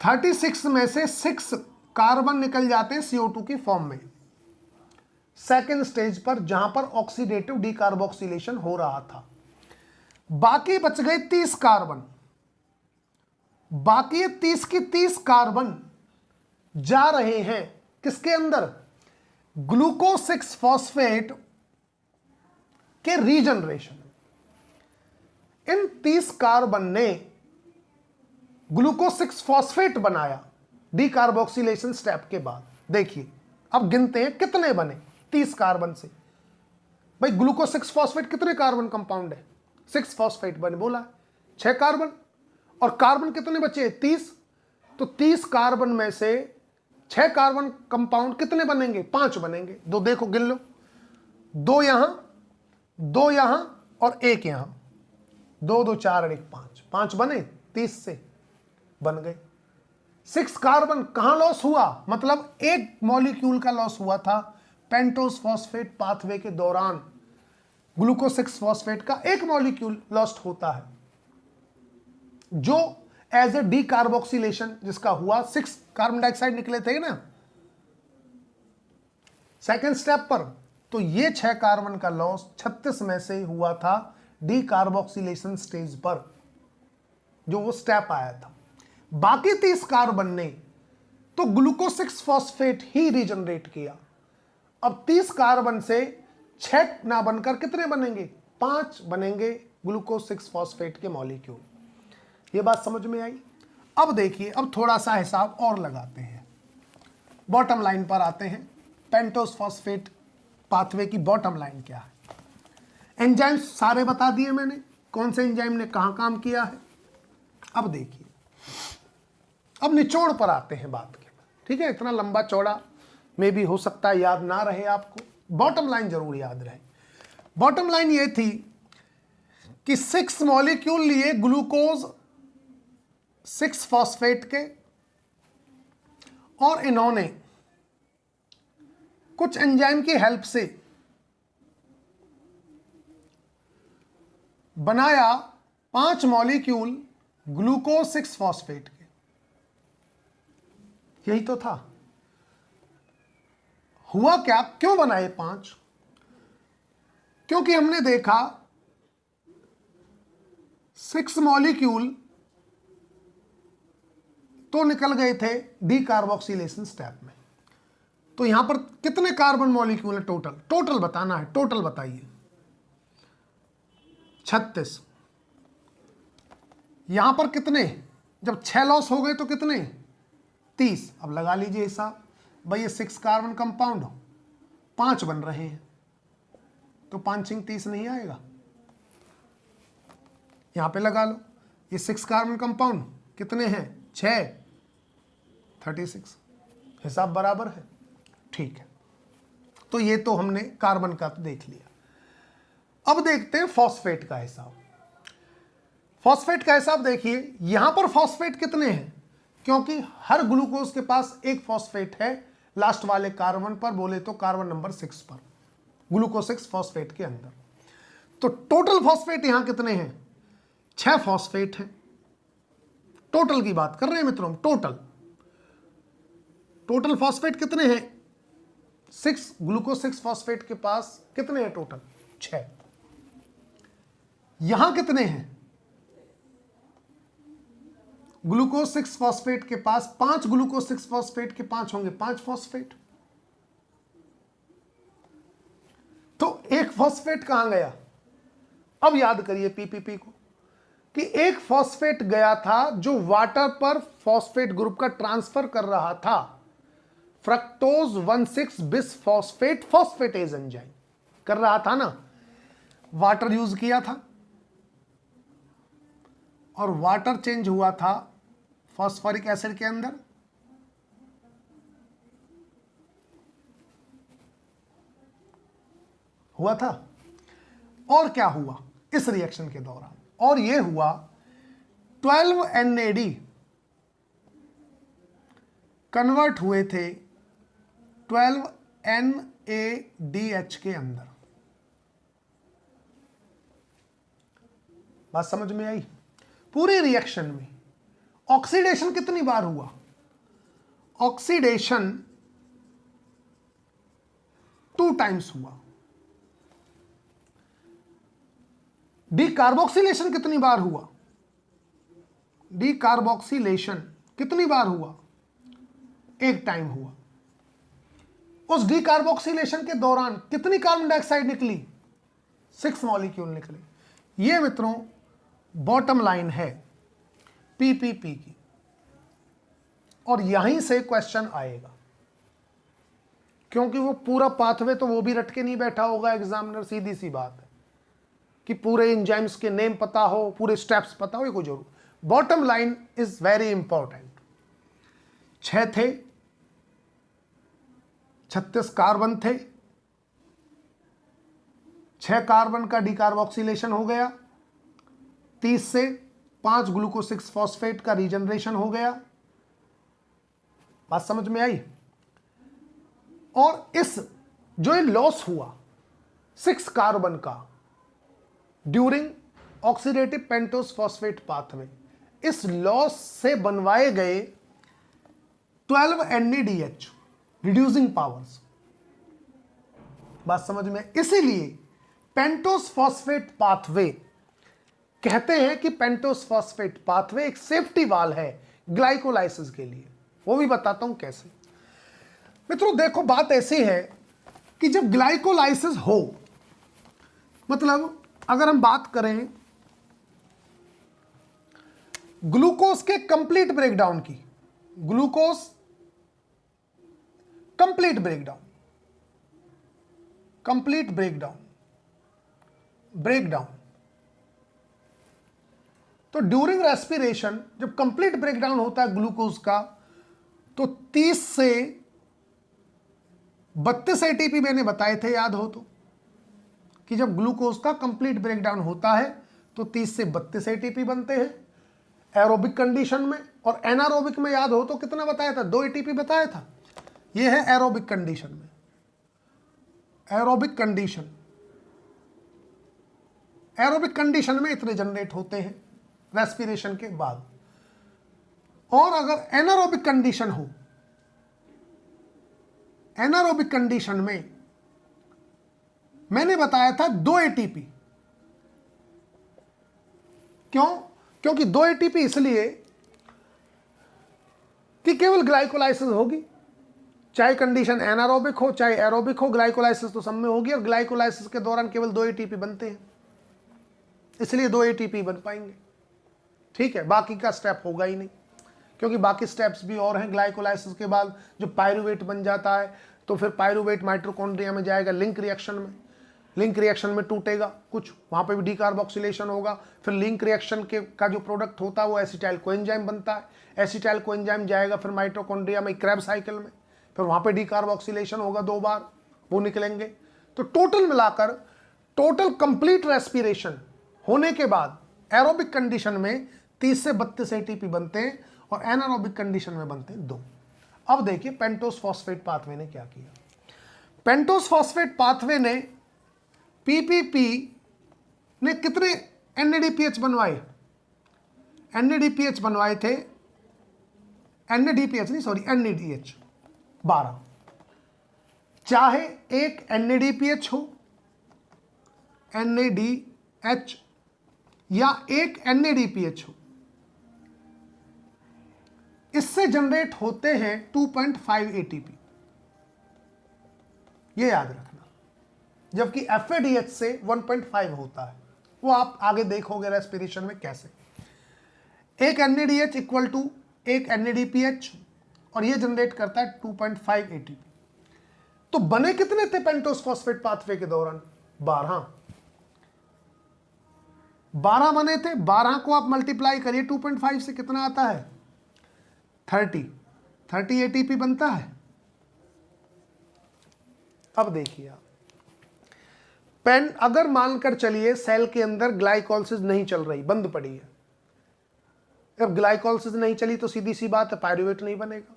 36 में से 6 कार्बन निकल जाते हैं CO2 की फॉर्म में सेकेंड स्टेज पर, जहां पर ऑक्सीडेटिव डीकार्बोक्सिलेशन हो रहा था। बाकी बच गए 30 कार्बन। बाकी 30 की 30 कार्बन जा रहे हैं किसके अंदर, ग्लूकोज 6 फॉस्फेट के रीजनरेशन। इन 30 कार्बन ने ग्लूकोज 6 फॉस्फेट बनाया डीकार्बोक्सिलेशन स्टेप के बाद। देखिए अब गिनते हैं कितने बने 30 कार्बन से। भाई ग्लूकोज 6 फॉस्फेट कितने कार्बन कंपाउंड है, 6 फॉस्फेट बने, बोला 6 कार्बन। और कार्बन कितने बचे, 30। तो 30 कार्बन में से 6 कार्बन कंपाउंड कितने बनेंगे, 5 बनेंगे। दो देखो गिन लो, 2 यहां, 2 यहां और 1 यहां। 2 2 4 और 1 5, 5 बने, 30 से बन गए। 6 कार्बन कहां लॉस हुआ, मतलब एक मॉलिक्यूल का लॉस हुआ था पेंटोस फॉस्फेट पाथवे के दौरान। ग्लूकोज 6 फॉस्फेट का एक मॉलिक्यूल लॉस्ट होता है, जो एज ए डीकार्बोक्सिलेशन जिसका हुआ 6 कार्बन डाइऑक्साइड निकले थे ना सेकेंड स्टेप पर। तो ये 6 कार्बन का लॉस 36 में से हुआ था डीकार्बोक्सिलेशन स्टेज पर, जो वो स्टेप आया था। बाकी 30 कार्बन ने तो ग्लूकोज 6 फॉस्फेट ही रीजनरेट किया। अब 30 कार्बन से 6 ना बनकर कितने बनेंगे, 5 बनेंगे ग्लूकोज 6 फॉस्फेट के मॉलिक्यूल। ये बात समझ में आई। अब देखिए, अब थोड़ा सा हिसाब और लगाते हैं, बॉटम लाइन पर आते हैं। पेंटोस फॉस्फेट पाथवे की बॉटम लाइन क्या है। एंजाइम्स सारे बता दिए मैंने, कौन से एंजाइम ने कहां काम किया है। अब देखिए, अब निचोड़ पर आते हैं बात के, ठीक है। इतना लंबा चौड़ा में भी हो सकता है याद ना रहे आपको, बॉटम लाइन जरूर याद रहे। बॉटम लाइन ये थी कि 6 मॉलिक्यूल लिए ग्लूकोज 6 फॉस्फेट के, और इन्होंने कुछ एंजाइम की हेल्प से बनाया 5 मॉलिक्यूल ग्लूकोज 6 फॉस्फेट के। यही तो था। हुआ क्या, क्यों बनाए 5? क्योंकि हमने देखा 6 मॉलिक्यूल तो निकल गए थे डी कार्बोक्सिलेशन स्टेप में। तो यहां पर कितने कार्बन मॉलिक्यूल है टोटल? टोटल बताना है, टोटल बताइए। 36। यहां पर कितने, जब 6 लॉस हो गए तो कितने? 30। अब लगा लीजिए हिसाब भाई, ये 6 कार्बन कंपाउंड 5 बन रहे हैं, तो 5 × 30 नहीं आएगा? यहां पे लगा लो, ये 6 कार्बन कंपाउंड कितने हैं? 6, 36। हिसाब बराबर है, ठीक है। तो ये तो हमने कार्बन का देख लिया। अब देखते हैं फॉस्फेट का हिसाब। फॉस्फेट का हिसाब देखिए, यहां पर फॉस्फेट कितने हैं? क्योंकि हर ग्लूकोज के पास एक फॉस्फेट है लास्ट वाले कार्बन पर, बोले तो कार्बन नंबर 6 पर, ग्लूकोज 6 फॉस्फेट के अंदर। तो टोटल फॉस्फेट यहां कितने हैं? 6 फॉस्फेट हैं। टोटल की बात कर रहे हैं मित्रों, टोटल फॉस्फेट कितने हैं? 6, ग्लूकोज 6 फॉस्फेट के पास कितने हैं टोटल? 6। यहां कितने हैं? ग्लूकोज 6 फॉस्फेट के पास 5, ग्लूकोज 6 फॉस्फेट के 5 होंगे 5 फॉस्फेट। तो एक फॉस्फेट कहां गया? अब याद करिए पीपीपी को, कि एक फॉस्फेट गया था जो वाटर पर फॉस्फेट ग्रुप का ट्रांसफर कर रहा था, फ्रक्टोज 1,6 बिसफॉस्फेट फॉस्फेटेज एंजाइम कर रहा था ना। वाटर यूज किया था और वाटर चेंज हुआ था फॉस्फोरिक एसिड के अंदर। हुआ था। और क्या हुआ इस रिएक्शन के दौरान? और यह हुआ 12 NAD कन्वर्ट हुए थे 12 NADH के अंदर। बात समझ में आई? पूरे रिएक्शन में ऑक्सीडेशन कितनी बार हुआ? ऑक्सीडेशन 2 टाइम्स हुआ। डीकार्बोक्सिलेशन कितनी बार हुआ? डीकार्बोक्सिलेशन कितनी बार हुआ? 1 टाइम हुआ। उस डीकार्बोक्सिलेशन के दौरान कितनी कार्बन डाइऑक्साइड निकली? 6 मॉलिक्यूल निकले। ये मित्रों बॉटम लाइन है पीपीपी की, और यहीं से क्वेश्चन आएगा, क्योंकि वो पूरा पाथवे तो वो भी रट के नहीं बैठा होगा एग्जामिनर। सीधी सी बात है कि पूरे एंजाइम्स के नेम पता हो, पूरे स्टेप्स पता हो, ये कोई जरूर। Bottom line is very important. 6 थे, 36 कार्बन थे, 6 कार्बन का डीकार्बोक्सिलेशन हो गया, 30 से 5 ग्लूकोज 6 फॉस्फेट का रीजनरेशन हो गया। बात समझ में आई? और इस जो ये लॉस हुआ 6 कार्बन का during oxidative pentose phosphate pathway, इस लॉस से बनवाए गए 12 NADH रिड्यूसिंग पावर्स। बात समझ में? इसीलिए पेंटोस फॉस्फेट पाथवे कहते हैं कि पेंटोस फॉस्फेट पाथवे एक सेफ्टी वाल है ग्लाइकोलाइसिस के लिए। वो भी बताता हूं कैसे। मित्रों देखो, बात ऐसी है कि जब ग्लाइकोलाइसिस हो, मतलब अगर हम बात करें ग्लूकोज के कंप्लीट ब्रेकडाउन की, glucose complete breakdown, complete breakdown, breakdown, तो ड्यूरिंग रेस्पिरेशन जब कंप्लीट ब्रेकडाउन होता है ग्लूकोज का, तो 30 से 32 ATP मैंने बताए थे, याद हो तो, कि जब ग्लूकोज का कंप्लीट ब्रेकडाउन होता है तो 30 से 32 ATP बनते हैं एरोबिक कंडीशन में। और एनारोबिक में याद हो तो कितना बताया था? 2 ATP बताया था। यह है एरोबिक कंडीशन में। एरोबिक कंडीशन, एरोबिक कंडीशन में इतने जनरेट होते हैं रेस्पिरेशन के बाद। और अगर एनारोबिक कंडीशन हो, एनारोबिक कंडीशन में मैंने बताया था 2 एटीपी। क्यों? क्योंकि 2 एटीपी इसलिए कि केवल ग्लाइकोलाइसिस होगी, चाहे कंडीशन एनारोबिक हो चाहे एरोबिक हो, ग्लाइकोलाइसिस तो सब में होगी, और ग्लाइकोलाइसिस के दौरान केवल 2 एटीपी बनते हैं, इसलिए 2 एटीपी बन पाएंगे। ठीक है, बाकी का स्टेप होगा ही नहीं, क्योंकि बाकी स्टेप्स भी और हैं। ग्लाइकोलाइसिस के बाद जो पायरुवेट बन जाता है, तो फिर पायरुवेट माइटोकॉन्ड्रिया में जाएगा लिंक रिएक्शन में, लिंक रिएक्शन में टूटेगा कुछ, वहाँ पे भी डीकार्बोक्सिलेशन होगा। फिर लिंक रिएक्शन के का जो प्रोडक्ट होता है वो एसिटाइल कोएंजाइम बनता है, एसिटाइल कोएंजाइम जाएगा फिर माइटोकॉन्ड्रिया में क्रेब साइकिल में, फिर वहाँ पे डीकार्बोक्सिलेशन होगा 2 बार, वो निकलेंगे। तो टोटल मिलाकर टोटल कंप्लीट रेस्पिरेशन होने के बाद एरोबिक कंडीशन में 30 से 32 एटीपी बनते हैं और एनारोबिक कंडीशन में बनते हैं 2। अब देखिए पेंटोस फॉस्फेट पाथवे ने क्या किया। पेंटोस फॉस्फेट पाथवे ने पीपीपी ने कितने एनएडीपीएच बनवाए? एनएडीपीएच बनवाए थे, एनएडीपीएच नहीं सॉरी एनएडीएच 12। चाहे एक एनएडीपीएच हो, एनएडीएच, या एक एनएडीपीएच हो, इससे जनरेट होते हैं 2.5 एटीपी, ये याद रखना। जबकि एफएडीएच से 1.5 होता है, वो आप आगे देखोगे रेस्पिरेशन में कैसे। एक एनएडीएच इक्वल टू एक एनएडीपीएच, और ये जनरेट करता है 2.5 एटीपी। तो बने कितने थे पेंटोस फॉस्फेट पाथवे के दौरान? 12 बने थे। 12 को आप मल्टीप्लाई करिए 2.5 से, कितना आता है? 30 एटीपी बनता है। अब देखिए आप, पेन अगर मानकर चलिए सेल के अंदर ग्लाइकोलाइसिस नहीं चल रही, बंद पड़ी है, अब ग्लाइकोलाइसिस नहीं चली तो सीधी सी बात है पायरुवेट नहीं बनेगा।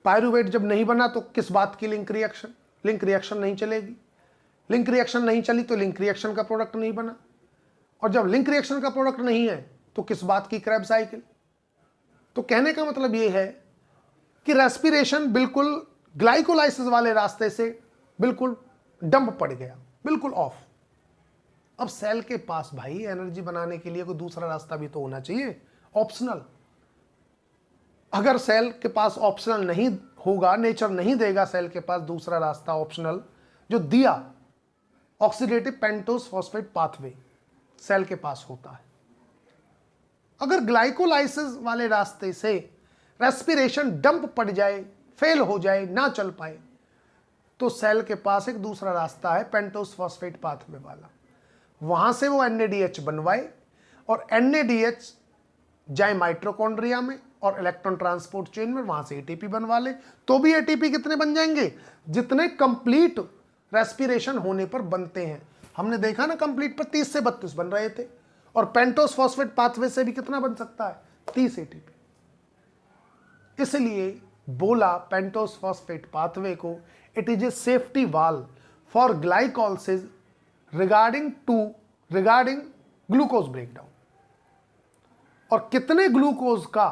पायरुवेट जब नहीं बना तो किस बात की लिंक रिएक्शन? लिंक रिएक्शन नहीं चलेगी। लिंक रिएक्शन नहीं चली तो लिंक रिएक्शन का प्रोडक्ट नहीं बना, और जब लिंक रिएक्शन का प्रोडक्ट नहीं है तो किस बात की क्रेब साइकिल? तो कहने का मतलब ये है कि रेस्पिरेशन बिल्कुल ग्लाइकोलाइसिस वाले रास्ते से बिल्कुल डंप पड़ गया, बिल्कुल ऑफ। अब सेल के पास भाई एनर्जी बनाने के लिए कोई दूसरा रास्ता भी तो होना चाहिए, ऑप्शनल। अगर सेल के पास ऑप्शनल नहीं होगा, नेचर नहीं देगा सेल के पास दूसरा रास्ता ऑप्शनल, जो दिया oxidative pentose phosphate pathway cell के पास होता है। अगर ग्लाइकोलाइसिस वाले रास्ते से रेस्पिरेशन डंप पड़ जाए, फेल हो जाए, ना चल पाए, तो सेल के पास एक दूसरा रास्ता है पेंटोस फॉस्फेट पाथवे वाला। वहां से वो एनएडीएच बनवाए, और एनएडीएच जाए माइटोकॉन्ड्रिया में और इलेक्ट्रॉन ट्रांसपोर्ट चेन में, वहां से एटीपी बनवा ले। तो भी एटीपी कितने बन जाएंगे? जितने कंप्लीट रेस्पिरेशन होने पर बनते हैं। हमने देखा ना कंप्लीट पर 30 से 32 बन रहे थे, और पेंटोस फॉस्फेट पाथवे से भी कितना बन सकता है? 30 एटीपी। इसलिए बोला पेंटोस फॉस्फेट पाथवे को it is a safety valve for glycolysis regarding glucose breakdown. और कितने ग्लूकोज का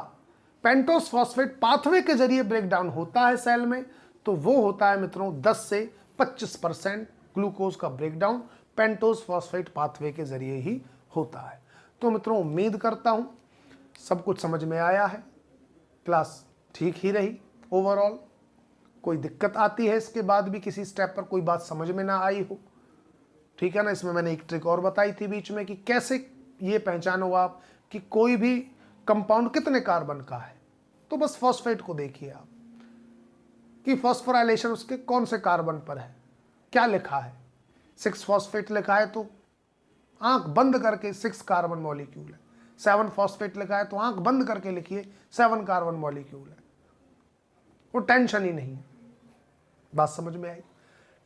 पेंटोस फॉस्फेट पाथवे के जरिए ब्रेकडाउन होता है सेल में? तो वो होता है मित्रों 10 से 25% ग्लूकोज का ब्रेकडाउन पेंटोस फॉस्फेट पाथवे के जरिए ही होता है। तो मित्रों उम्मीद करता हूं सब कुछ समझ में आया है, क्लास ठीक ही रही ओवरऑल। कोई दिक्कत आती है इसके बाद भी किसी स्टेप पर कोई बात समझ में ना आई हो, ठीक है ना। इसमें मैंने एक ट्रिक और बताई थी बीच में कि कैसे ये पहचानो आप कि कोई भी कंपाउंड कितने कार्बन का है। तो बस फॉस्फेट को देखिए आप कि फॉस्फोराइलेशन उसके कौन से कार्बन पर है, क्या लिखा है। 6 फॉस्फेट लिखा है तो आंख बंद करके 6 कार्बन मॉलिक्यूल है। 7 फॉस्फेट लिखा है तो आंख बंद करके लिखिए 7 कार्बन मॉलिक्यूल है। वो टेंशन ही नहीं है। बात समझ में आई?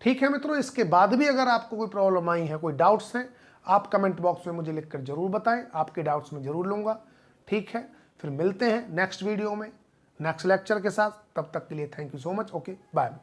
ठीक है मित्रों, इसके बाद भी अगर आपको कोई प्रॉब्लम आई है, कोई डाउट्स हैं, आप कमेंट बॉक्स में मुझे लिखकर जरूर बताएं, आपके डाउट्स में जरूर लूंगा। ठीक है, फिर मिलते हैं नेक्स्ट वीडियो में नेक्स्ट लेक्चर के साथ। तब तक के लिए thank you so much. Okay bye.